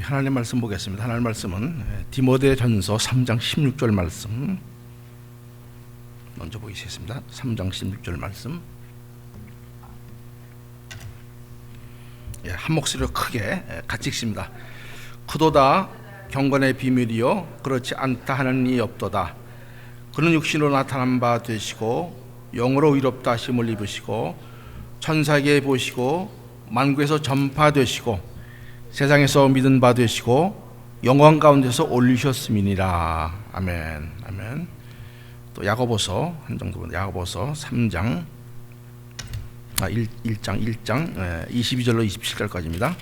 하나님 말씀 보겠습니다. 하나님 말씀은 디모데전서 3장 16절 말씀 먼저 보시겠습니다. 3장 16절 말씀. 한 목소리로 크게 같이 읽습니다. 크도다 경건의 비밀이요 그렇지 않다 하는 이 없도다. 그는 육신으로 나타난 바 되시고 영으로 의롭다 하심을 입으시고 천사에게 보시고 만국에서 전파되시고 세상에서 믿은 바 되시고 영광 가운데서 올리셨음이니라. 아멘. 아멘. 또 야고보서 한 정도 야고보서 3장 1장 22절로 27절까지입니다.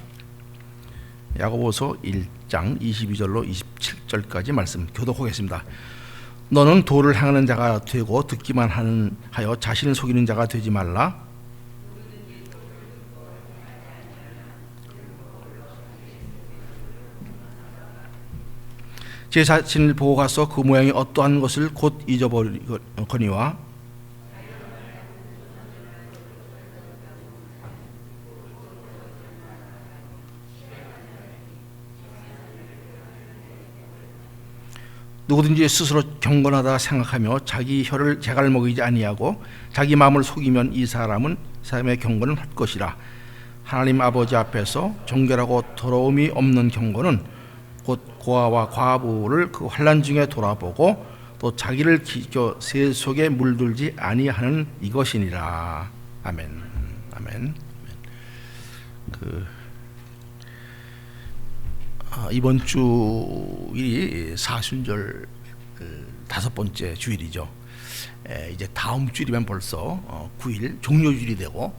야고보서 1장 22절로 27절까지 말씀 교독하겠습니다. 너는 도를 행하는 자가 되고 듣기만 하여 자신을 속이는 자가 되지 말라. 제 자신을 보고 가서 그 모양이 어떠한 것을 곧 잊어버리거니와 누구든지 스스로 경건하다 생각하며 자기 혀를 재갈 먹이지 아니하고 자기 마음을 속이면 이 사람의 경건은 헛것이라. 하나님 아버지 앞에서 정결하고 더러움이 없는 경건은 곧 고아와 과부를 그 환난 중에 돌아보고 또 자기를 기겨 새 속에 물들지 아니하는 이것이니라. 아멘. 아멘. 이번 주일이 사순절 5번째 주일이죠. 이제 다음 주일이면 벌써 9일 종료주일이 되고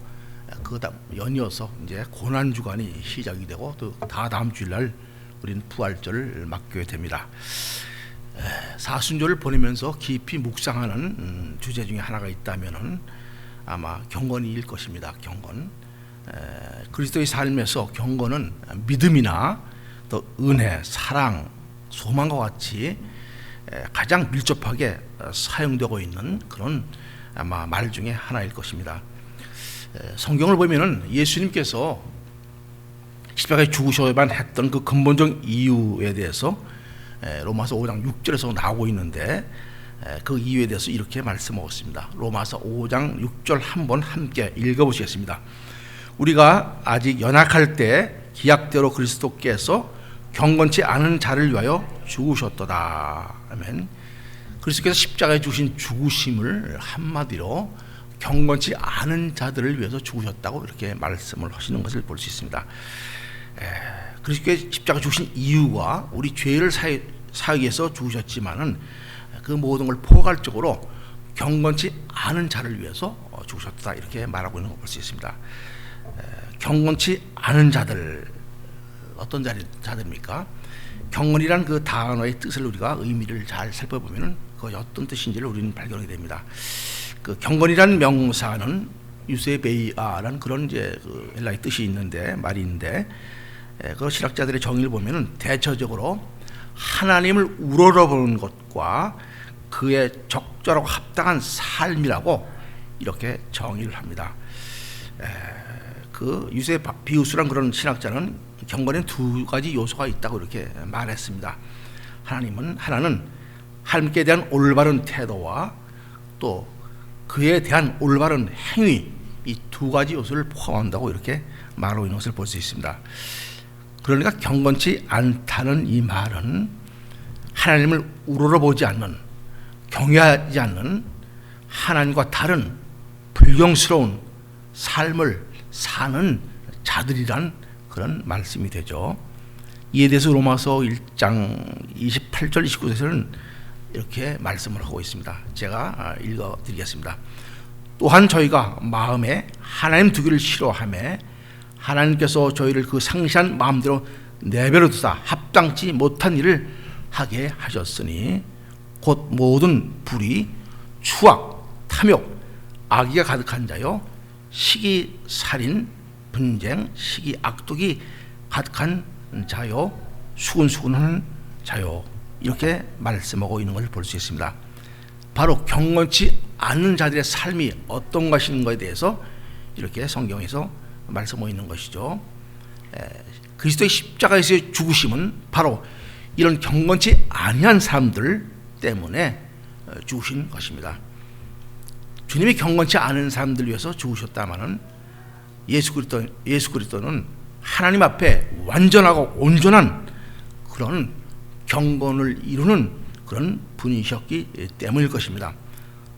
그 다음 연이어서 이제 고난 주간이 시작이 되고 또 다음 주일날 우리는 부활절을 맞게 됩니다. 사순절을 보내면서 깊이 묵상하는 주제 중에 하나가 있다면은 아마 경건일 것입니다. 경건. 그리스도의 삶에서 경건은 믿음이나 또 은혜, 사랑, 소망과 같이 가장 밀접하게 사용되고 있는 그런 아마 말 중에 하나일 것입니다. 성경을 보면은 예수님께서 십자가에 죽으셔야만 했던 그 근본적 이유에 대해서 로마서 5장 6절에서 나오고 있는데 그 이유에 대해서 이렇게 말씀하고 있습니다. 로마서 5장 6절 한번 함께 읽어보시겠습니다. 우리가 아직 연약할 때 기약대로 그리스도께서 경건치 않은 자를 위하여 죽으셨도다. 아멘. 그리스도께서 십자가에 주신 죽으심을 한마디로 경건치 않은 자들을 위해서 죽으셨다고 이렇게 말씀을 하시는 것을 볼 수 있습니다. 그리스도께서 십자가 주신 이유가 우리 죄를 사하기 위해서 죽으셨지만은 그 모든 걸 포괄적으로 경건치 않은 자를 위해서 죽으셨다 이렇게 말하고 있는 걸 볼 수 있습니다. 경건치 않은 자들 어떤 자들입니까? 경건이란 그 단어의 뜻을 우리가 의미를 잘 살펴보면은 그것이 어떤 뜻인지를 우리는 발견하게 됩니다. 그 경건이란 명사는 유세베이아라는 그런 이제 그 헬라의 뜻이 있는데 말인데 그 신학자들의 정의를 보면은 대체적으로 하나님을 우러러보는 것과 그의 적절하고 합당한 삶이라고 이렇게 정의를 합니다. 그 유세비우스란 그런 신학자는 경건에 두 가지 요소가 있다고 이렇게 말했습니다. 하나는 하나님께 대한 올바른 태도와 또 그에 대한 올바른 행위, 이 두 가지 요소를 포함한다고 이렇게 말하고 있는 것을 볼 수 있습니다. 그러니까 경건치 않다는 이 말은 하나님을 우러러보지 않는, 경외하지 않는 하나님과 다른 불경스러운 삶을 사는 자들이란 그런 말씀이 되죠. 이에 대해서 로마서 1장 28절 29절에서는 이렇게 말씀을 하고 있습니다. 제가 읽어드리겠습니다. 또한 저희가 마음에 하나님 두기를 싫어하며 하나님께서 저희를 그 상시한 마음대로 내버려 두사 합당치 못한 일을 하게 하셨으니 곧 모든 불의, 추악, 탐욕, 악의가 가득한 자요 시기, 살인, 분쟁, 시기, 악독이 가득한 자요 수근수근하는 자요 이렇게 말씀하고 있는 것을 볼 수 있습니다. 바로 경건치 않은 자들의 삶이 어떤 것인 것에 대해서 이렇게 성경에서 말씀하고 있는 것이죠. 그리스도의 십자가에서의 죽으심은 바로 이런 경건치 아니한 사람들 때문에 죽으신 것입니다. 주님이 경건치 않은 사람들 위해서 죽으셨다마는 예수 그리스도는 하나님 앞에 완전하고 온전한 그런 경건을 이루는 그런 분이셨기 때문일 것입니다.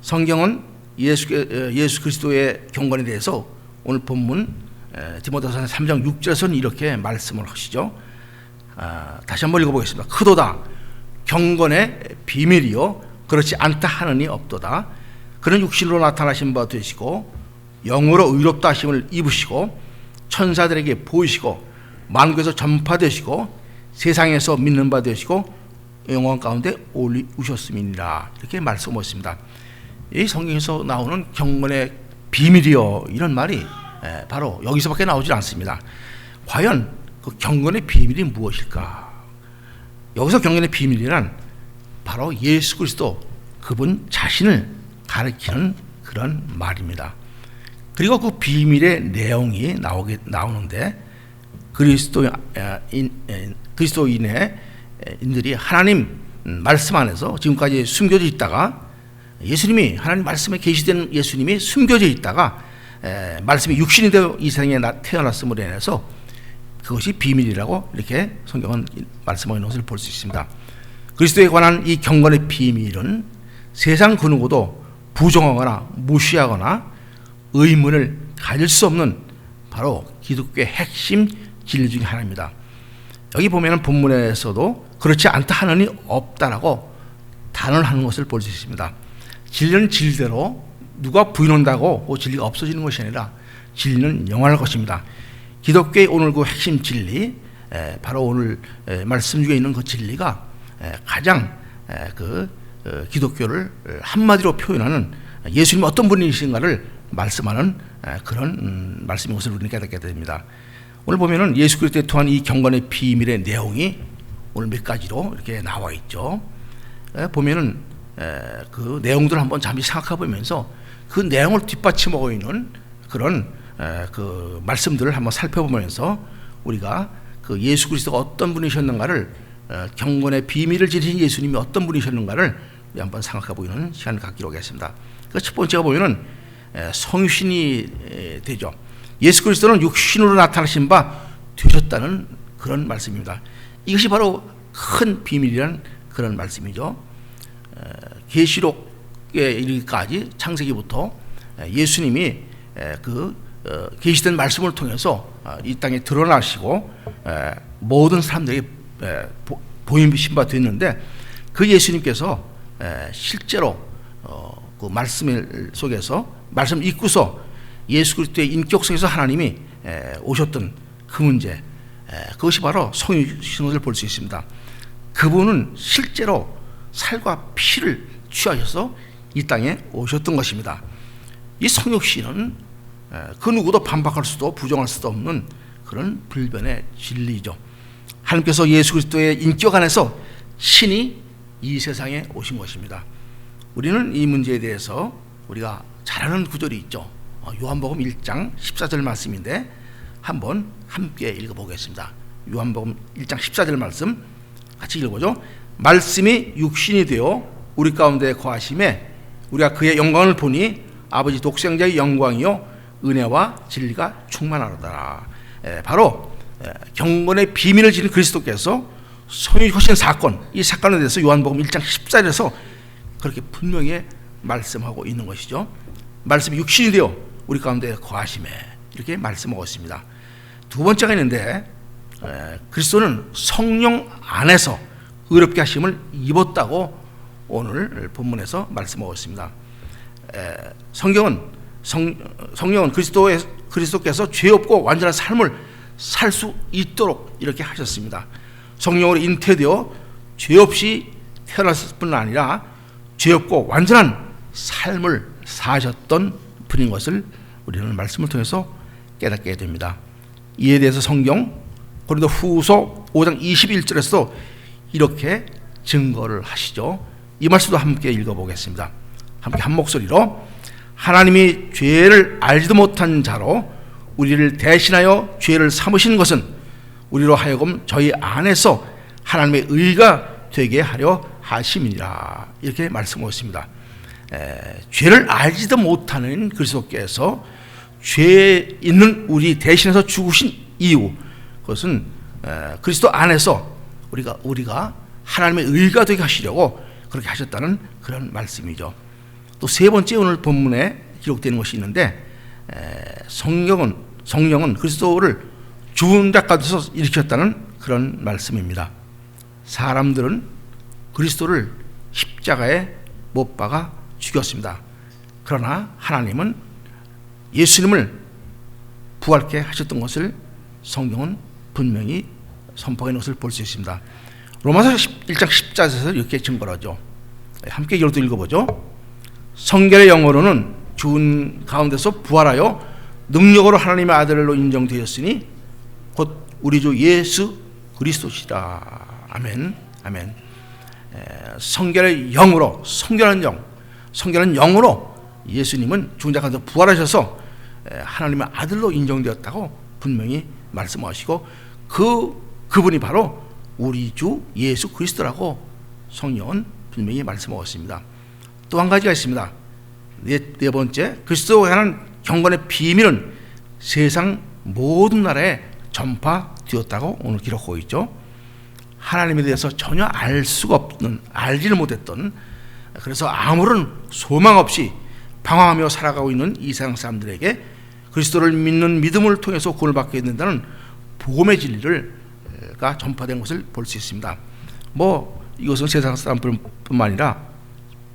성경은 예수 그리스도의 경건에 대해서 오늘 본문 디모데후서 3장 6절에서는 이렇게 말씀을 하시죠. 다시 한번 읽어보겠습니다. 크도다 경건의 비밀이요 그렇지 않다 하느니 없도다. 그는 육신으로 나타나신 바 되시고 영으로 의롭다 하심을 입으시고 천사들에게 보이시고 만국에서 전파되시고 세상에서 믿는 바 되시고 영원 가운데 올리우셨음이니라. 이렇게 말씀하셨습니다. 이 성경에서 나오는 경건의 비밀이요 이런 말이 바로 여기서밖에 나오질 않습니다. 과연 그 경건의 비밀이 무엇일까? 여기서 경건의 비밀이란 바로 예수 그리스도 그분 자신을 가리키는 그런 말입니다. 그리고 그 비밀의 내용이 나오는데 그리스도인들이 하나님 말씀 안에서 지금까지 숨겨져 있다가 예수님이 하나님 말씀에 계시된 예수님이 숨겨져 있다가 말씀이 육신이 되어 이 세상에 태어났음으로 인해서 그것이 비밀이라고 이렇게 성경은 말씀하고 있는 것을 볼 수 있습니다. 그리스도에 관한 이 경건의 비밀은 세상 그 누구도 부정하거나 무시하거나 의문을 가질 수 없는 바로 기독교의 핵심 진리 중에 하나입니다. 여기 보면 본문에서도 그렇지 않다 하느니 없다라고 단언하는 것을 볼 수 있습니다. 진리는 진리대로 누가 부인한다고 진리가 없어지는 것이 아니라 진리는 영원할 것입니다. 기독교의 오늘 그 핵심 진리, 바로 오늘 말씀 중에 있는 그 진리가 가장 기독교를 한마디로 표현하는 예수님이 어떤 분이신가를 말씀하는 그런 말씀인 것을 우리는 깨닫게 됩니다. 오늘 보면은 예수 그리스도에 통한 이 경건의 비밀의 내용이 오늘 몇 가지로 이렇게 나와 있죠. 보면은 그 내용들을 한번 잠시 생각해 보면서 그 내용을 뒷받침하고 있는 그런 그 말씀들을 한번 살펴보면서 우리가 그 예수 그리스도가 어떤 분이셨는가를 경건의 비밀을 지니신 예수님이 어떤 분이셨는가를 한번 생각해 보이는 시간을 갖기로 하겠습니다. 그 첫 번째가 보면은 성육신이 되죠. 예수 그리스도는 육신으로 나타나신 바 되셨다는 그런 말씀입니다. 이것이 바로 큰 비밀이라는 그런 말씀이죠. 계시록에 이르기까지 창세기부터 예수님이 계시된 말씀을 통해서 이 땅에 드러나시고 모든 사람들에게 보임신 바 됐는데 그 예수님께서 실제로 그 말씀 속에서 말씀 읽고서 예수 그리스도의 인격 속에서 하나님이 오셨던 그 문제, 그것이 바로 성육신을 볼 수 있습니다. 그분은 실제로 살과 피를 취하셔서 이 땅에 오셨던 것입니다. 이 성육신은 그 누구도 반박할 수도 부정할 수도 없는 그런 불변의 진리죠. 하나님께서 예수 그리스도의 인격 안에서 신이 이 세상에 오신 것입니다. 우리는 이 문제에 대해서 우리가 잘 아는 구절이 있죠. 요한복음 1장 14절 말씀인데 한번 함께 읽어보겠습니다. 요한복음 1장 14절 말씀 같이 읽어보죠. 말씀이 육신이 되어 우리 가운데 거하심에 우리가 그의 영광을 보니 아버지 독생자의 영광이요 은혜와 진리가 충만하더라. 바로 경건의 비밀을 지닌 그리스도께서 성육하신 사건, 이 사건에 대해서 요한복음 1장 14절에서 그렇게 분명히 말씀하고 있는 것이죠. 말씀이 육신이 되어 우리 가운데 거하심에 이렇게 말씀하고 있습니다. 두 번째가 있는데 그리스도는 성령 안에서 의롭게 하심을 입었다고 오늘 본문에서 말씀하고 있습니다. 성령은 그리스도께서 죄 없고 완전한 삶을 살 수 있도록 이렇게 하셨습니다. 성령으로 잉태되어 죄 없이 태어났을 뿐 아니라 죄 없고 완전한 삶을 사셨던 분인 것을 우리는 말씀을 통해서 깨닫게 됩니다. 이에 대해서 성경 고린도후서 5장 21절에서 이렇게 증거를 하시죠. 이 말씀도 함께 읽어보겠습니다. 함께 한 목소리로 하나님이 죄를 알지도 못한 자로 우리를 대신하여 죄를 삼으신 것은 우리로 하여금 저희 안에서 하나님의 의가 되게 하려 하심이니라. 이렇게 말씀하고 있습니다. 죄를 알지도 못하는 그리스도께서 죄 있는 우리 대신해서 죽으신 이유, 그것은 그리스도 안에서 우리가 하나님의 의가 되게 하시려고 그렇게 하셨다는 그런 말씀이죠. 또 세 번째 오늘 본문에 기록되는 것이 있는데, 성령은 그리스도를 죽은 자 가운데서 일으켰다는 그런 말씀입니다. 사람들은 그리스도를 십자가에 못 박아 죽였습니다. 그러나 하나님은 예수님을 부활케 하셨던 것을 성경은 분명히 선포한 것을 볼 수 있습니다. 로마서 1장 10절에서 이렇게 증거를 하죠. 함께 이것도 읽어보죠. 성결의 영으로는 죽은 가운데서 부활하여 능력으로 하나님의 아들로 인정되었으니 곧 우리 주 예수 그리스도시라. 아멘. 아멘. 성결의 영으로, 성결한 영으로 예수님은 죽은 자 가운데서 부활하셔서 하나님의 아들로 인정되었다고 분명히 말씀하시고, 그분이 바로 우리 주 예수 그리스도라고 성령은 분명히 말씀하고 있습니다. 또 한 가지가 있습니다. 네 번째, 그리스도에 관한 경건의 비밀은 세상 모든 나라에 전파되었다고 오늘 기록하고 있죠. 하나님에 대해서 전혀 알지를 못했던, 그래서 아무런 소망 없이 방황하며 살아가고 있는 이 세상 사람들에게 그리스도를 믿는 믿음을 통해서 구원을 받게 된다는 복음의 진리가 전파된 것을 볼 수 있습니다. 이것은 세상 사람뿐만 아니라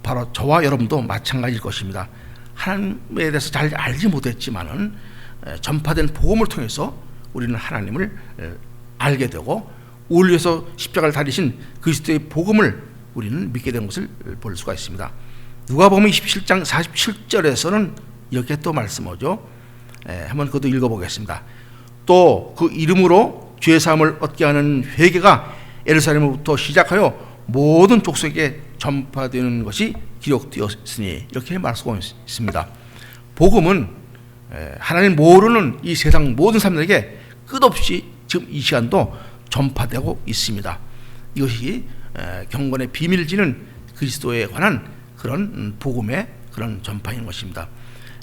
바로 저와 여러분도 마찬가지일 것입니다. 하나님에 대해서 잘 알지 못했지만은 전파된 복음을 통해서 우리는 하나님을 알게 되고, 우리 위해서 십자가를 달리신 그리스도의 복음을 우리는 믿게 된 것을 볼 수가 있습니다. 누가복음 27장 47절에서는 이렇게 또 말씀하죠. 한번 그것도 읽어보겠습니다. 또 그 이름으로 죄사함을 얻게 하는 회개가 예루살렘으로부터 시작하여 모든 족속에게 전파되는 것이 기록되었으니, 이렇게 말씀하고 있습니다. 복음은 하나님 모르는 이 세상 모든 사람들에게 끝없이 지금 이 시간도 전파되고 있습니다. 이것이 경건의 비밀을 지닌 그리스도에 관한 그런 복음의 그런 전파인 것입니다.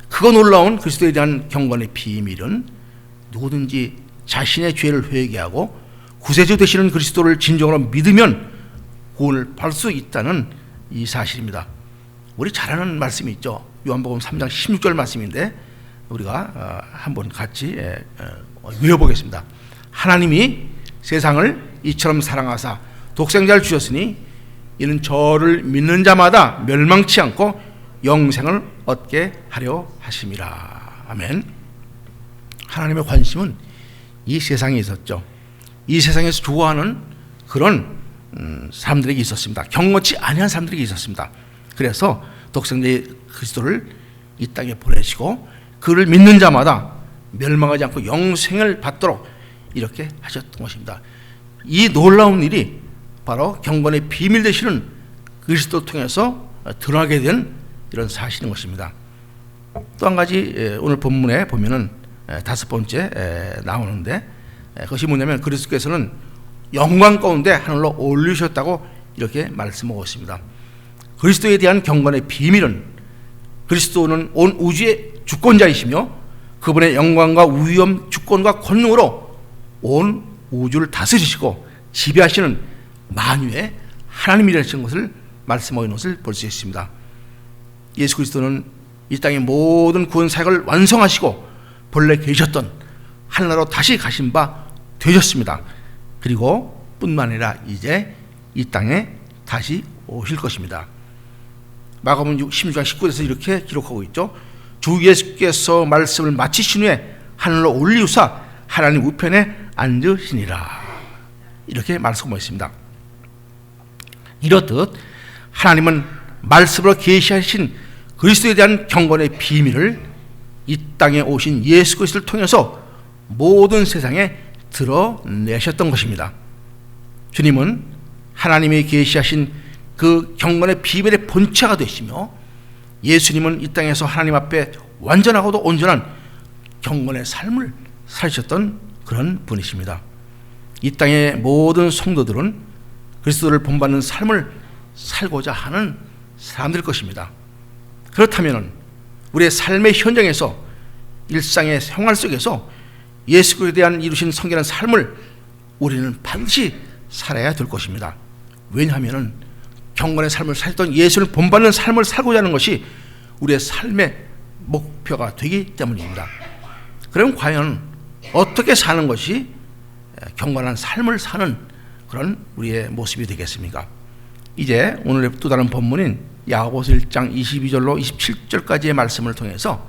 크고 놀라운 그리스도에 대한 경건의 비밀은 누구든지 자신의 죄를 회개하고 구세주 되시는 그리스도를 진정으로 믿으면 구원을 받을 수 있다는 이 사실입니다. 우리 잘 아는 말씀이 있죠. 요한복음 3장 16절 말씀인데 우리가 한번 같이 읽어보겠습니다. 하나님이 세상을 이처럼 사랑하사 독생자를 주셨으니 이는 저를 믿는 자마다 멸망치 않고 영생을 얻게 하려 하심이라. 아멘. 하나님의 관심은 이 세상에 있었죠. 이 세상에서 좋아하는 그런 사람들에게 있었습니다. 경건치 아니한 사람들에게 있었습니다. 그래서 독생자의 그리스도를 이 땅에 보내시고 그를 믿는 자마다 멸망하지 않고 영생을 받도록 이렇게 하셨던 것입니다. 이 놀라운 일이 바로 경건의 비밀 되시는 그리스도를 통해서 드러나게 된 이런 사실인 것입니다. 또 한 가지 오늘 본문에 보면은 다섯 번째 나오는데, 그것이 뭐냐면 그리스도께서는 영광 가운데 하늘로 올리셨다고 이렇게 말씀하고 있습니다. 그리스도에 대한 경건의 비밀은 그리스도는 온 우주의 주권자이시며 그분의 영광과 위엄, 주권과 권능으로 온 우주를 다스리시고 지배하시는 만유의 하나님이라는 것을 말씀하고 있는 것을 볼 수 있습니다. 예수 그리스도는 이 땅의 모든 구원 사역을 완성하시고 본래 계셨던 하늘나라로 다시 가신 바 되셨습니다. 그리고 뿐만 아니라 이제 이 땅에 다시 오실 것입니다. 마가복음 16장 19절에서 이렇게 기록하고 있죠. 주 예수께서 말씀을 마치신 후에 하늘로 올리우사 하나님 우편에 앉으시니라. 이렇게 말씀하고 있습니다. 이렇듯 하나님은 말씀으로 계시하신 그리스도에 대한 경건의 비밀을 이 땅에 오신 예수 그리스도를 통해서 모든 세상에 드러내셨던 것입니다. 주님은 하나님이 계시하신 그 경건의 비밀의 본체가 되시며 예수님은 이 땅에서 하나님 앞에 완전하고도 온전한 경건의 삶을 사셨던 그런 분이십니다. 이 땅의 모든 성도들은 그리스도를 본받는 삶을 살고자 하는 사람들 것입니다. 그렇다면 우리의 삶의 현장에서 일상의 생활 속에서 예수 그리스도에 대한 이루신 성결한 삶을 우리는 반드시 살아야 될 것입니다. 왜냐하면 경건의 삶을 살던 예수를 본받는 삶을 살고자 하는 것이 우리의 삶의 목표가 되기 때문입니다. 그럼 과연 어떻게 사는 것이 경건한 삶을 사는 그런 우리의 모습이 되겠습니까? 이제 오늘의 또 다른 본문인 야고보서 1장 22절로 27절까지의 말씀을 통해서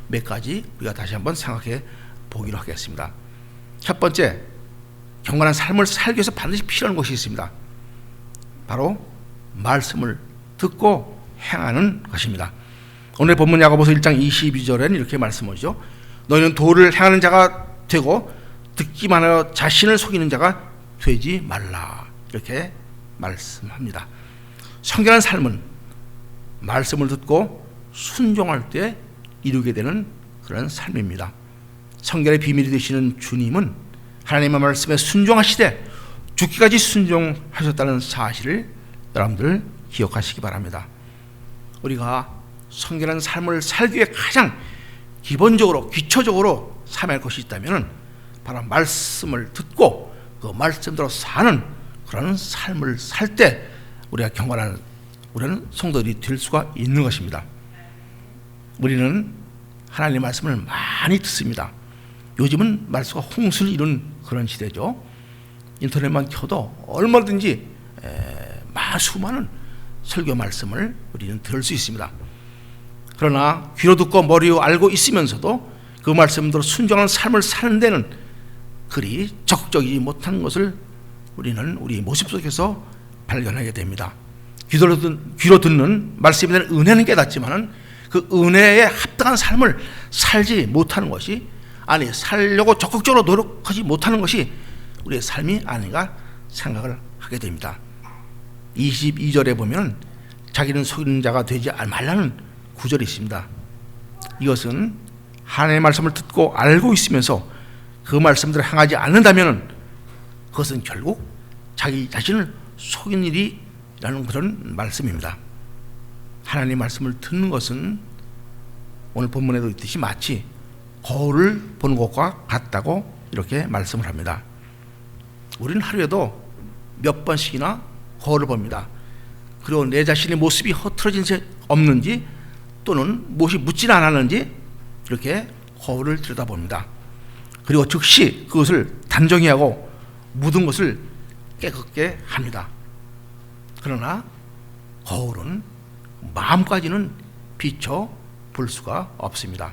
몇 가지 우리가 다시 한번 생각해 보기로 하겠습니다. 첫 번째, 경건한 삶을 살기 위해서 반드시 필요한 것이 있습니다. 바로 말씀을 듣고 행하는 것입니다. 오늘 본문 야고보서 1장 22절에는 이렇게 말씀하죠. 너희는 도를 행하는 자가 되고 듣기만 하여 자신을 속이는 자가 되지 말라. 이렇게 말씀합니다. 성결한 삶은 말씀을 듣고 순종할 때 이루게 되는 그런 삶입니다. 성결의 비밀이 되시는 주님은 하나님의 말씀에 순종하시되 죽기까지 순종하셨다는 사실을 여러분들 기억하시기 바랍니다. 우리가 성결한 삶을 살기 위해 가장 기본적으로 기초적으로 삼할 것이 있다면 바로 말씀을 듣고 그 말씀대로 사는 그런 삶을 살 때 우리가 경건한 우리는 성도들이 될 수가 있는 것입니다. 우리는 하나님의 말씀을 많이 듣습니다. 요즘은 말수가 홍수를 이룬 그런 시대죠. 인터넷만 켜도 얼마든지 수많은 설교 말씀을 우리는 들을 수 있습니다. 그러나 귀로 듣고 머리로 알고 있으면서도 그 말씀대로 순종하는 삶을 사는 데는 그리 적극적이지 못한 것을 우리는 우리 모습 속에서 발견하게 됩니다. 귀로 듣는 말씀에 대한 은혜는 깨닫지만 그 은혜에 합당한 삶을 살지 못하는 것이, 아니 살려고 적극적으로 노력하지 못하는 것이 우리의 삶이 아닌가 생각을 하게 됩니다. 22절에 보면 자기는 속이는 자가 되지 말라는 구절이 있습니다. 이것은 하나님의 말씀을 듣고 알고 있으면서 그 말씀대로 행하지 않는다면 그것은 결국 자기 자신을 속인 일이라는 그런 말씀입니다. 하나님의 말씀을 듣는 것은 오늘 본문에도 있듯이 마치 거울을 보는 것과 같다고 이렇게 말씀을 합니다. 우리는 하루에도 몇 번씩이나 거울을 봅니다. 그리고 내 자신의 모습이 흐트러진 지 없는지 또는 무엇이 묻지는 않았는지 이렇게 거울을 들여다봅니다. 그리고 즉시 그것을 단정히 하고 묻은 것을 깨끗게 합니다. 그러나 거울은 마음까지는 비춰 볼 수가 없습니다.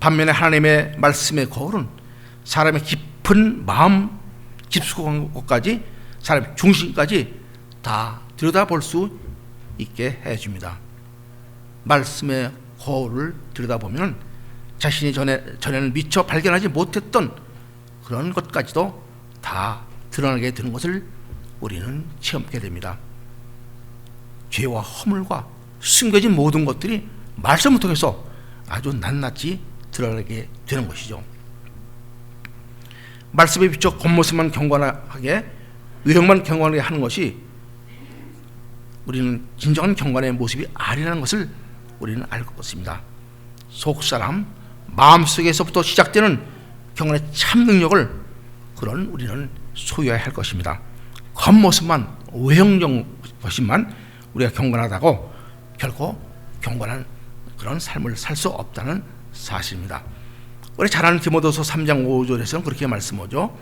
반면에 하나님의 말씀의 거울은 사람의 깊은 마음 깊숙한 것까지, 사람의 중심까지 다 들여다볼 수 있게 해줍니다. 말씀의 거울을 들여다보면 자신이 전에는 미처 발견하지 못했던 그런 것까지도 다 드러나게 되는 것을 우리는 체험하게 됩니다. 죄와 허물과 숨겨진 모든 것들이 말씀을 통해서 아주 낱낱이 드러나게 되는 것이죠. 말씀에 비춰 겉모습만 경건하게, 외형만 경건하게 하는 것이 우리는 진정한 경건의 모습이 아니라는 것을 우리는 알 것 같습니다. 속사람, 마음속에서부터 시작되는 경건의 참 능력을 그런 우리는 소유해야 할 것입니다. 겉모습만, 외형적 것만 우리가 경건하다고 결코 경건한 그런 삶을 살 수 없다는 사실입니다. 우리 잘 아는 디모데후서 3장 5절에서는 그렇게 말씀하죠.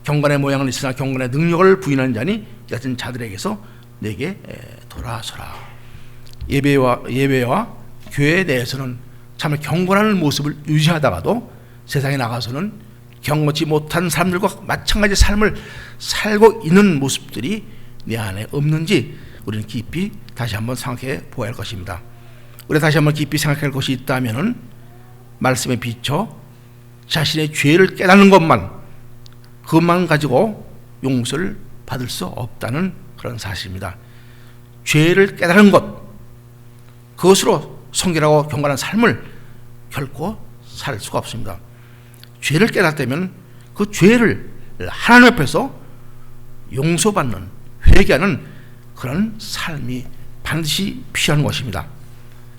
경건의 모양은 있으나 경건의 능력을 부인하는 자니 이 같은 자들에게서 내게 돌아서라. 예배와 교회 내에서는 참 경건한 모습을 유지하다가도 세상에 나가서는 경건치 못한 사람들과 마찬가지 삶을 살고 있는 모습들이 내 안에 없는지 우리는 깊이 다시 한번 생각해 보아야 할 것입니다. 우리 다시 한번 깊이 생각할 것이 있다면은 말씀에 비춰 자신의 죄를 깨닫는 그것만 가지고 용서를 받을 수 없다는 그런 사실입니다. 죄를 깨달은 것, 그것으로 성결하고 경건한 삶을 결코 살 수가 없습니다. 죄를 깨닫다면 그 죄를 하나님 앞에서 용서받는, 회개하는 그런 삶이 반드시 필요한 것입니다.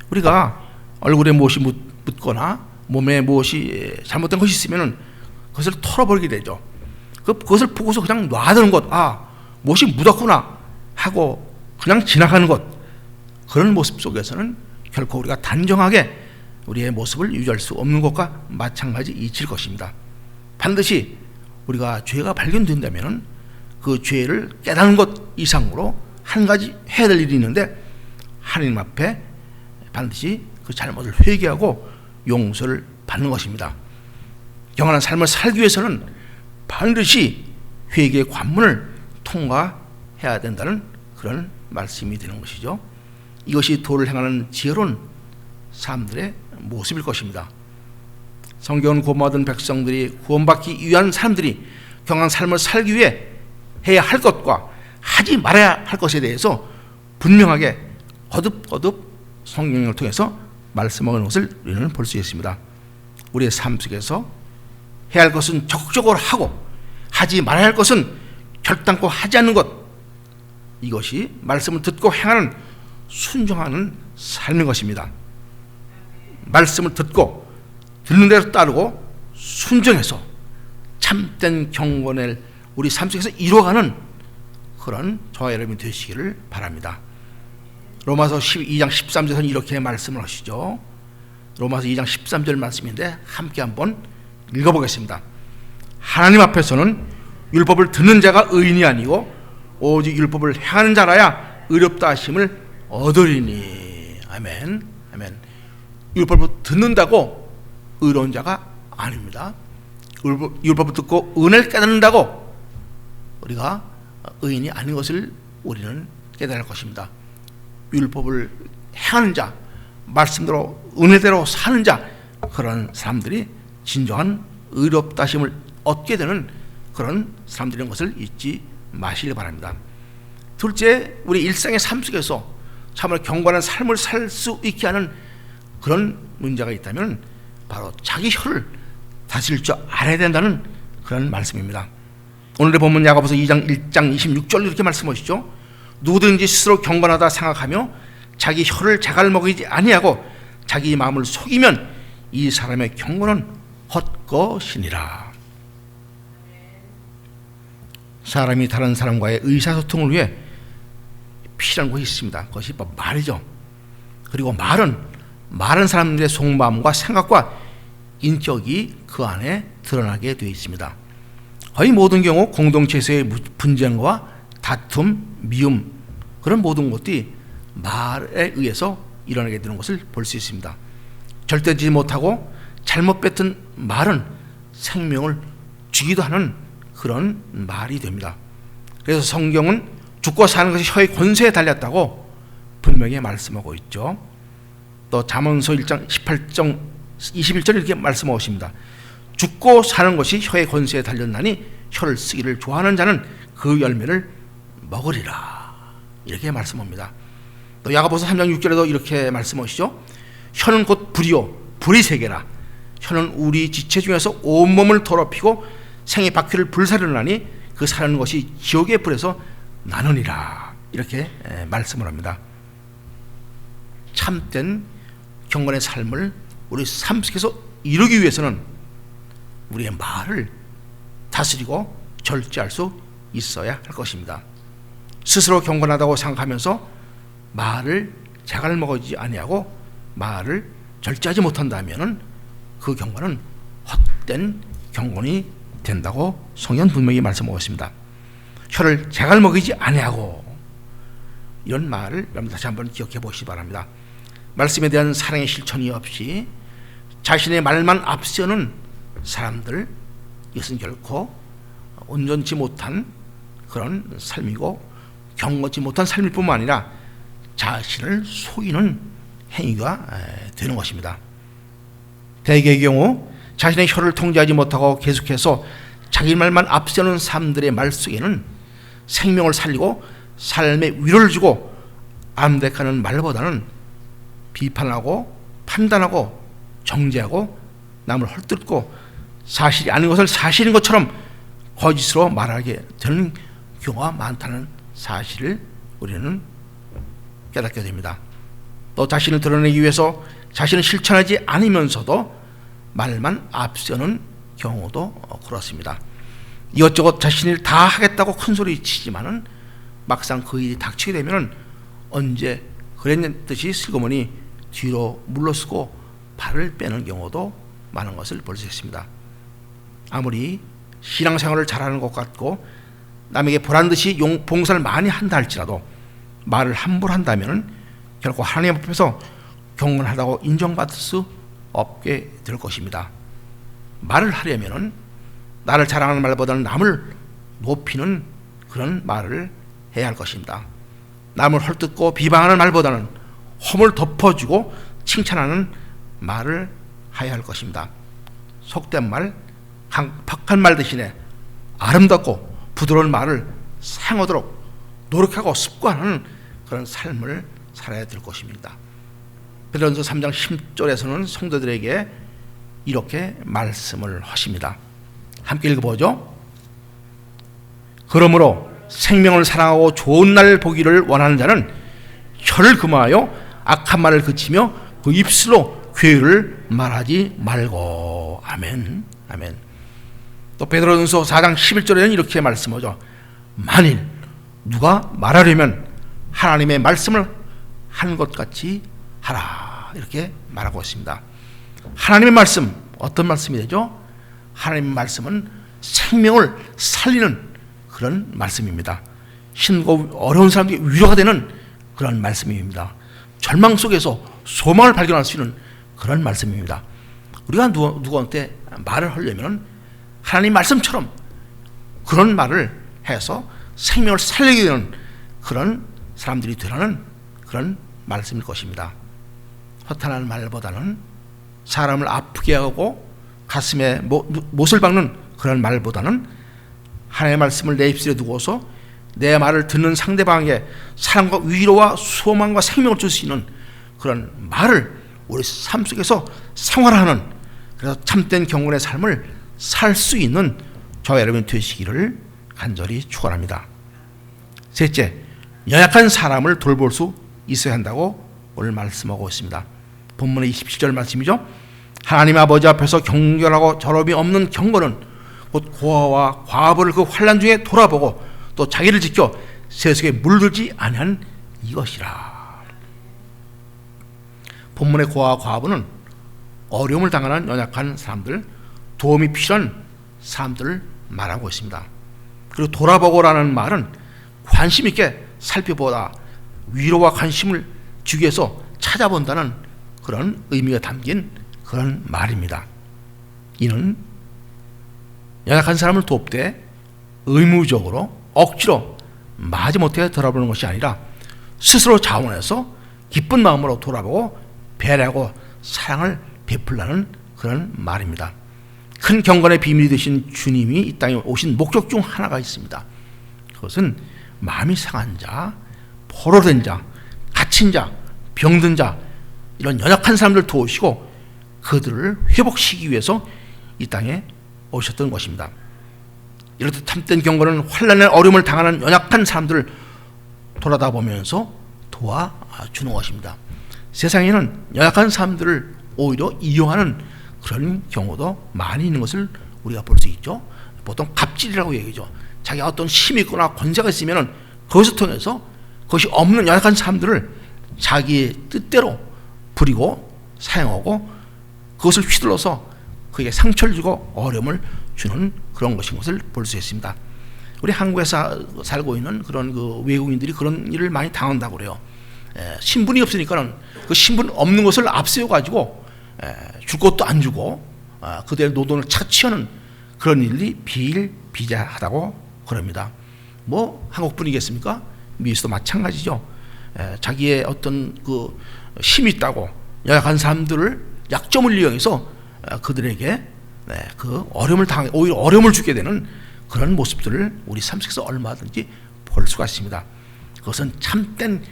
우리가 얼굴에 무엇이 묻거나 몸에 무엇이 잘못된 것이 있으면 그것을 털어버리게 되죠. 그것을 보고서 그냥 놔두는 것, 무엇이 묻었구나 하고 그냥 지나가는 것, 그런 모습 속에서는 결코 우리가 단정하게 우리의 모습을 유지할 수 없는 것과 마찬가지 이칠 것입니다. 반드시 우리가 죄가 발견된다면 그 죄를 깨닫는 것 이상으로 한 가지 해야 될 일이 있는데, 하나님 앞에 반드시 그 잘못을 회개하고 용서를 받는 것입니다. 영원한 삶을 살기 위해서는 반드시 회개의 관문을 통과해야 된다는 그런 말씀이 되는 것이죠. 이것이 도를 행하는 지혜로운 사람들의 모습일 것입니다. 성경은 구원받은 백성들이, 구원받기 위한 사람들이 경한 삶을 살기 위해 해야 할 것과 하지 말아야 할 것에 대해서 분명하게 거듭거듭 성경을 통해서 말씀하는 것을 우리는 볼 수 있습니다. 우리의 삶 속에서 해야 할 것은 적극적으로 하고 하지 말아야 할 것은 결단코 하지 않는 것, 이것이 말씀을 듣고 행하는 순종하는 삶인 것입니다. 말씀을 듣고 듣는 대로 따르고 순종해서 참된 경건을 우리 삶 속에서 이루어가는 그런 저와 여러분이 되시기를 바랍니다. 로마서 2장 13절에서는 이렇게 말씀을 하시죠. 로마서 2장 13절 말씀인데 함께 한번 읽어보겠습니다. 하나님 앞에서는 율법을 듣는 자가 의인이 아니고 오직 율법을 행하는 자라야 의롭다 하심을 얻으리니. 아멘. 아멘. 율법을 듣는다고 의로운 자가 아닙니다. 율법을 듣고 은혜를 깨닫는다고 우리가 의인이 아닌 것을 우리는 깨달을 것입니다. 율법을 행하는 자, 말씀대로 은혜대로 사는 자, 그런 사람들이 진정한 의롭다 하심을 얻게 되는 그런 사람들인 것을 잊지 마시기 바랍니다. 둘째, 우리 일상의 삶 속에서 참으로 경건한 삶을 살 수 있게 하는 그런 문제가 있다면 바로 자기 혀를 다스릴 줄 알아야 된다는 그런 말씀입니다. 오늘의 본문 야고보서 2장 26절 이렇게 말씀하시죠. 누구든지 스스로 경건하다 생각하며 자기 혀를 자갈먹이지 아니하고 자기 마음을 속이면 이 사람의 경건은 헛것이니라. 사람이 다른 사람과의 의사소통을 위해 필요한 것이 있습니다. 그것이 말이죠. 그리고 말은 사람들의 속마음과 생각과 인격이 그 안에 드러나게 되어 있습니다. 거의 모든 경우 공동체에서의 분쟁과 다툼, 미움, 그런 모든 것들이 말에 의해서 일어나게 되는 것을 볼 수 있습니다. 절대지 못하고 잘못 뱉은 말은 생명을 주기도 하는 그런 말이 됩니다. 그래서 성경은 죽고 사는 것이 혀의 권세에 달렸다고 분명히 말씀하고 있죠. 또 잠언서 1장 18장 21절 이렇게 말씀하십니다. 죽고 사는 것이 혀의 권세에 달렸나니 혀를 쓰기를 좋아하는 자는 그 열매를 먹으리라. 이렇게 말씀합니다. 또 야고보서 3장 6절에도 이렇게 말씀하시죠. 혀는 곧 불이요 불이 세계라. 혀는 우리 지체 중에서 온몸을 더럽히고 생의 바퀴를 불사르나니 그 사는 것이 지옥의 불에서 나누니라. 이렇게 말씀을 합니다. 참된 경건의 삶을 우리 삶 속에서 이루기 위해서는 우리의 말을 다스리고 절제할 수 있어야 할 것입니다. 스스로 경건하다고 생각하면서 말을 자갈먹이지 아니하고 말을 절제하지 못한다면 그 경건은 헛된 경건이 된다고 성경은 분명히 말씀하고 있습니다. 혀를 자갈먹이지 아니하고, 이런 말을 여러분 다시 한번 기억해 보시기 바랍니다. 말씀에 대한 사랑의 실천이 없이 자신의 말만 앞세우는 사람들, 이것은 결코 온전치 못한 그런 삶이고 경건치 못한 삶일 뿐만 아니라 자신을 속이는 행위가 되는 것입니다. 대개의 경우 자신의 혀를 통제하지 못하고 계속해서 자기 말만 앞세우는 사람들의 말 속에는 생명을 살리고 삶에 위로를 주고 암देख하는 말보다는 비판하고 판단하고 정죄하고 남을 헐뜯고 사실이 아닌 것을 사실인 것처럼 거짓으로 말하게 되는 경우가 많다는 사실을 우리는 깨닫게 됩니다. 또 자신을 드러내기 위해서 자신을 실천하지 않으면서도 말만 앞서는 경우도 그렇습니다. 이것저것 자신이 다 하겠다고 큰소리 치지만은 막상 그 일이 닥치게 되면은 언제 그랬듯이 슬그머니 뒤로 물러서고 발을 빼는 경우도 많은 것을 볼 수 있습니다. 아무리 신앙생활을 잘하는 것 같고 남에게 보란듯이 봉사를 많이 한다 할지라도 말을 함부로 한다면 결코 하나님 앞에서 경건하다고 인정받을 수 없게 될 것입니다. 말을 하려면 나를 자랑하는 말보다는 남을 높이는 그런 말을 해야 할 것입니다. 남을 헐뜯고 비방하는 말보다는 험을 덮어주고 칭찬하는 말을 해야 할 것입니다. 속된 말, 강팍한 말 대신에 아름답고 부드러운 말을 사용하도록 노력하고 습관하는 그런 삶을 살아야 될 것입니다. 베드로전서 3장 10절에서는 성도들에게 이렇게 말씀을 하십니다. 함께 읽어보죠. 그러므로 생명을 사랑하고 좋은 날 보기를 원하는 자는 혀를 금하여 악한 말을 그치며 그 입술로 괴를 말하지 말고. 아멘. 아멘. 또 베드로전서 4장 11절에는 이렇게 말씀하죠. 만일 누가 말하려면 하나님의 말씀을 하는 것 같이 하라. 이렇게 말하고 있습니다. 하나님의 말씀, 어떤 말씀이 되죠? 하나님의 말씀은 생명을 살리는 그런 말씀입니다. 힘들고 어려운 사람들이 위로가 되는 그런 말씀입니다. 절망 속에서 소망을 발견할 수 있는 그런 말씀입니다. 우리가 누구한테 말을 하려면 하나님 말씀처럼 그런 말을 해서 생명을 살리게 되는 그런 사람들이 되라는 그런 말씀일 것입니다. 허탄한 말보다는 사람을 아프게 하고 가슴에 못을 박는 그런 말보다는 하나님의 말씀을 내 입술에 두고서 내 말을 듣는 상대방에게 사랑과 위로와 소망과 생명을 줄 수 있는 그런 말을 우리 삶 속에서 생활하는, 그래서 참된 경건의 삶을 살 수 있는 저와 여러분이 되시기를 간절히 축원합니다. 셋째, 연약한 사람을 돌볼 수 있어야 한다고 오늘 말씀하고 있습니다. 본문의 27절 말씀이죠. 하나님 아버지 앞에서 경결하고 저럼이 없는 경건은 곧 고아와 과부를 그 환난 중에 돌아보고 또 자기를 지켜 세속에 물들지 아니한 이것이라. 본문의 고아와 과부는 어려움을 당하는 연약한 사람들, 도움이 필요한 사람들을 말하고 있습니다. 그리고 돌아보고라는 말은 관심 있게 살펴보다 위로와 관심을 주기 위해서 찾아본다는 그런 의미가 담긴 그런 말입니다. 이는 연약한 사람을 돕되 의무적으로 억지로 마지못해 돌아보는 것이 아니라 스스로 자원해서 기쁜 마음으로 돌아보고 배려하고 사랑을 베풀라는 그런 말입니다. 큰 경건의 비밀이 되신 주님이 이 땅에 오신 목적 중 하나가 있습니다. 그것은 마음이 상한 자, 포로된 자, 갇힌 자, 병든 자, 이런 연약한 사람들 도우시고 그들을 회복시키기 위해서 이 땅에 오셨던 것입니다. 이렇듯 참된 경건은 환난의 어려움을 당하는 연약한 사람들을 돌아다보면서 도와주는 것입니다. 세상에는 연약한 사람들을 오히려 이용하는 그런 경우도 많이 있는 것을 우리가 볼 수 있죠. 보통 갑질이라고 얘기죠. 자기가 어떤 힘이 있거나 권세가 있으면 그것을 통해서 그것이 없는 연약한 사람들을 자기의 뜻대로 부리고 사용하고 그것을 휘둘러서 그에게 상처를 주고 어려움을 주는 그런 것인 것을 볼 수 있습니다. 우리 한국에서 살고 있는 그런 그 외국인들이 그런 일을 많이 당한다고 그래요. 신분이 없으니까는 그 신분 없는 것을 앞세워 가지고 줄 것도 안 주고 그들의 노동을 착취하는 그런 일이 비일비재하다고 그럽니다. 뭐 한국 분이겠습니까? 미국도 마찬가지죠. 자기의 어떤 그 힘이 있다고 연약한 사람들을 약점을 이용해서 그들에게 그 어려움을 오히려 어려움을 주게 되는 그런 모습들을 우리 삶 속에서 얼마든지 볼 수가 있습니다. 그것은 참된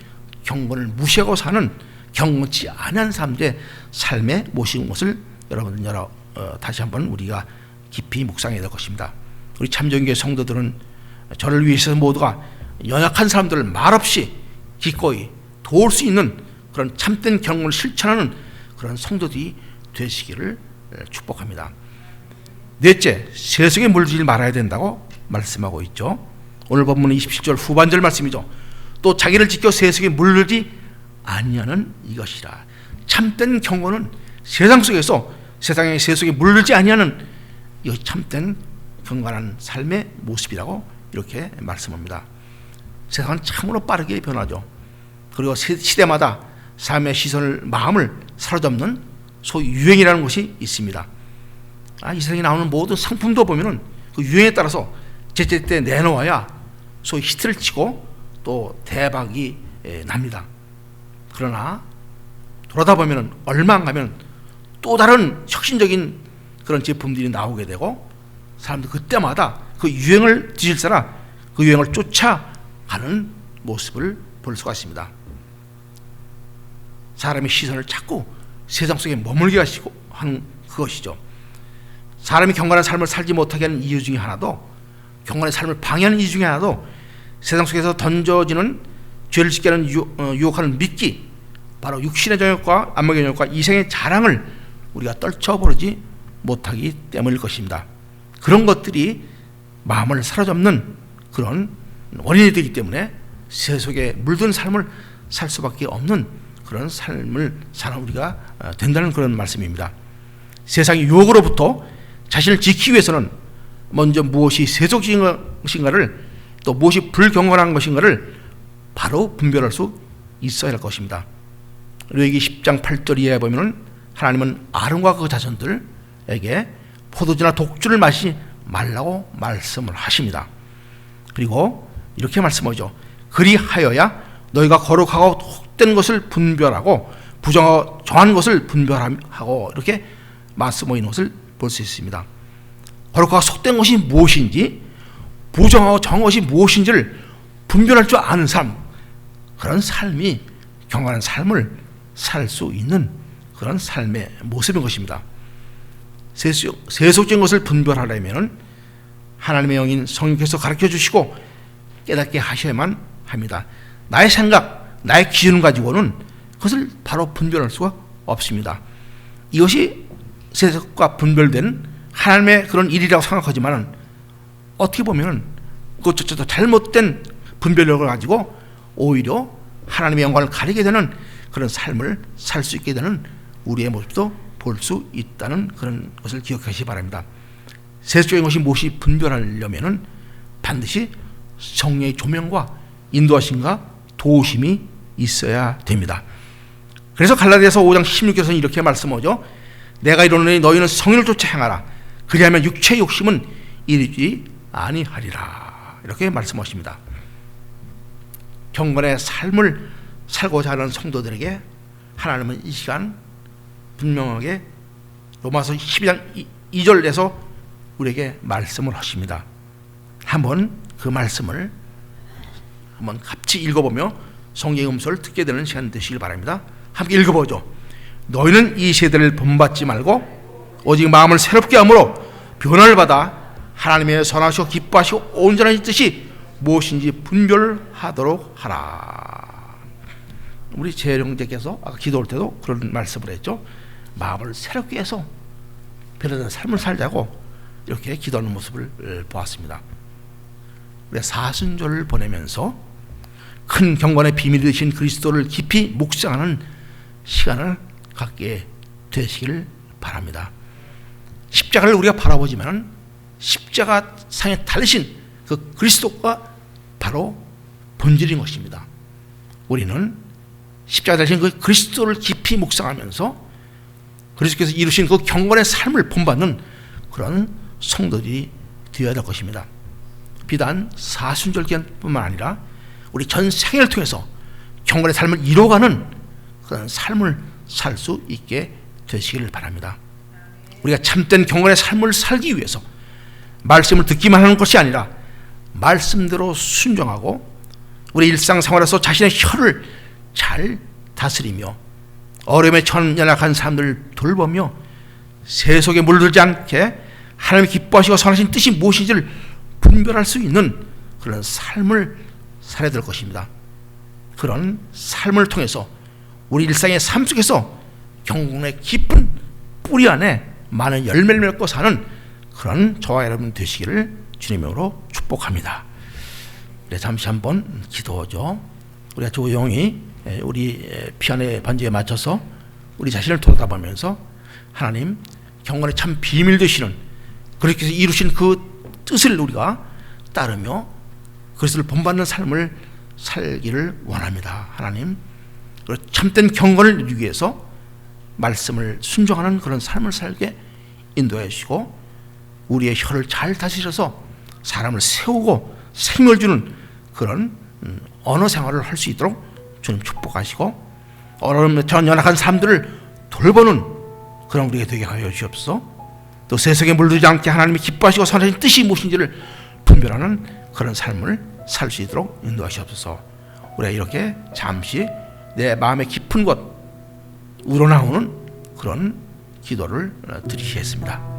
경건을 무시하고 사는 경건치 않은 사람들의 삶의 모습인 것을 여러분 다시 한번 우리가 깊이 묵상해야 될 것입니다. 우리 참정교회 성도들은 저를 위해서 모두가 연약한 사람들을 말없이 기꺼이 도울 수 있는 그런 참된 경험을 실천하는 그런 성도들이 되시기를 축복합니다. 넷째, 세속에 물들지 말아야 된다고 말씀하고 있죠. 오늘 본문은 27절 후반절 말씀이죠. 또 자기를 지켜 세속에 물들지 아니하는 이것이라. 참된 경건은 세상 속에서 세상의 세속에 물들지 아니하는 이것이 참된 경건한 삶의 모습이라고 이렇게 말씀합니다. 세상은 참으로 빠르게 변하죠. 그리고 시대마다 삶의 시선을, 마음을 사로잡는 소위 유행이라는 것이 있습니다. 이 세상에 나오는 모든 상품도 보면은 그 유행에 따라서 제때때 내놓아야 소위 히트를 치고 또 대박이 납니다. 그러나 돌아다 보면은 얼마 안 가면 또 다른 혁신적인 그런 제품들이 나오게 되고 사람들 그때마다 그 유행을 뒤질세라 그 유행을 쫓아가는 모습을 볼 수가 있습니다. 사람의 시선을 자꾸 세상 속에 머물게 하시고 하는 그것이죠. 사람이 경건한 삶을 살지 못하게 하는 이유 중에 하나도, 경건의 삶을 방해하는 이유 중에 하나도 세상 속에서 던져지는 죄를 짓게 하는 유혹하는 미끼, 바로 육신의 정욕과 안목의 정욕과 이생의 자랑을 우리가 떨쳐버리지 못하기 때문일 것입니다. 그런 것들이 마음을 사로잡는 그런 원인이 되기 때문에 세속에 물든 삶을 살 수밖에 없는 그런 삶을 사는 우리가 된다는 그런 말씀입니다. 세상의 유혹으로부터 자신을 지키기 위해서는 먼저 무엇이 세속적인 것인가를, 또 무엇이 불경건한 것인가를 바로 분별할 수 있어야 할 것입니다. 레위기 10장 8절 이하에 보면 하나님은 아론과 그 자손들에게 포도주나 독주를 마시지 말라고 말씀을 하십니다. 그리고 이렇게 말씀하죠. 그리하여야 너희가 거룩하고 헛된 것을 분별하고 부정하고 정한 것을 분별하고, 이렇게 말씀하는 것을 볼 수 있습니다. 거룩하고 속된 것이 무엇인지, 부정하고 정한 것이 무엇인지를 분별할 줄 아는 삶, 그런 삶이 경건한 삶을 살 수 있는 그런 삶의 모습인 것입니다. 세속적인 것을 분별하려면 하나님의 영인 성령께서 가르쳐 주시고 깨닫게 하셔야만 합니다. 나의 생각, 나의 기준을 가지고는 그것을 바로 분별할 수가 없습니다. 이것이 세속과 분별된 하나님의 그런 일이라고 생각하지만 어떻게 보면 그것조차도 잘못된 분별력을 가지고 오히려 하나님의 영광을 가리게 되는 그런 삶을 살 수 있게 되는 우리의 모습도 볼 수 있다는 그런 것을 기억하시기 바랍니다. 세속적인 것이 무엇이 분별하려면 반드시 성령의 조명과 인도하심과 도우심이 있어야 됩니다. 그래서 갈라디아서 5장 16절에서는 이렇게 말씀하죠. 내가 이르노니 너희는 성령을 쫓아 행하라. 그리하면 육체의 욕심은 이르지 아니하리라. 이렇게 말씀하십니다. 경건의 삶을 살고자 하는 성도들에게 하나님은 이 시간 분명하게 로마서 12장 2절에서 우리에게 말씀을 하십니다. 한번 그 말씀을 한번 같이 읽어보며 성경의 음성을 듣게 되는 시간 되시길 바랍니다. 함께 읽어보죠. 너희는 이 세대를 본받지 말고 오직 마음을 새롭게 함으로 변화를 받아 하나님의 선하시고 기뻐하시고 온전한 뜻이 무엇인지 분별하도록 하라. 우리 재령제께서 아까 기도할 때도 그런 말씀을 했죠. 마음을 새롭게 해서 변화된 삶을 살자고 이렇게 기도하는 모습을 보았습니다. 우리가 사순절을 보내면서 큰 경건의 비밀이 되신 그리스도를 깊이 묵상하는 시간을 갖게 되시기를 바랍니다. 십자가를 우리가 바라보지만 십자가 상에 달리신 그 그리스도가 바로 본질인 것입니다. 우리는 십자가 달리신 그 그리스도를 깊이 묵상하면서 그리스도께서 이루신 그 경건의 삶을 본받는 그런 성도들이 되어야 될 것입니다. 비단 사순절 기간뿐만 아니라 우리 전 생애를 통해서 경건의 삶을 이루어가는 그런 삶을 살 수 있게 되시기를 바랍니다. 우리가 참된 경건의 삶을 살기 위해서 말씀을 듣기만 하는 것이 아니라 말씀대로 순종하고 우리 일상생활에서 자신의 혀를 잘 다스리며 어려움에 처한 연약한 사람들을 돌보며 세속에 물들지 않게 하나님이 기뻐하시고 선하신 뜻이 무엇인지를 분별할 수 있는 그런 삶을 살아야 될 것입니다. 그런 삶을 통해서 우리 일상의 삶 속에서 경건의 깊은 뿌리 안에 많은 열매를 맺고 사는 그런 저와 여러분 되시기를 주님으로 축복합니다. 네, 잠시 한번 기도하죠. 우리가 조용히 우리 피아노의 반주에 맞춰서 우리 자신을 돌아보면서 하나님 경건의 참 비밀 되시는 그렇게 해서 이루신 그 뜻을 우리가 따르며 그것을 본받는 삶을 살기를 원합니다. 하나님 참된 경건을 이루기 위해서 말씀을 순종하는 그런 삶을 살게 인도해 주시고 우리의 혀를 잘 다스려서 사람을 세우고 생을 주는 그런 언어 생활을 할 수 있도록 주님 축복하시고 어려운 전 연약한 사람들을 돌보는 그런 우리가 되게 하여 주옵소서. 또 세상에 물들지 않게 하나님이 기뻐하시고 선하신 뜻이 무엇인지를 분별하는 그런 삶을 살 수 있도록 인도하시옵소서. 우리가 이렇게 잠시 내 마음의 깊은 곳 우러나오는 그런 기도를 드리겠습니다.